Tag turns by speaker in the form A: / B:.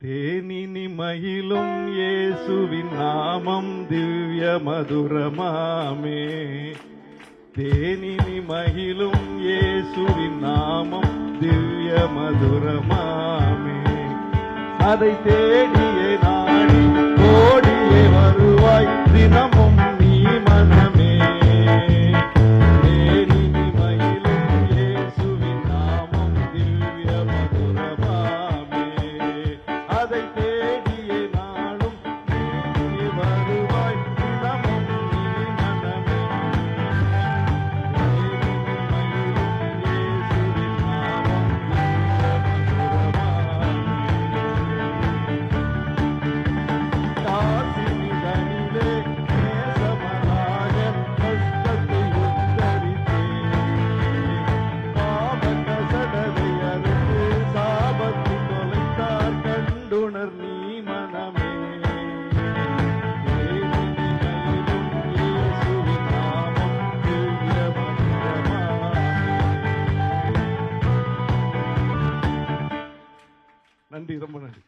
A: தேனினி மகிழும் இயேசுவின் நாமம் திவ்ய மதுரமாமே. தேனினி மகிழும் இயேசுவின் நாமம் திவ்ய மதுரமாமே. அதை தேடியே நாடி ஓடியே வருவாய் தினமும் நீ மனமே. தேனினி மகிழும் இயேசுவின் நாமம் திவ்ய மதுரமாமே. அதை தேடியே நாளும் நீ வருவாய் தினமும் நீ மனமே. நன்றி, ரொம்ப நன்றி.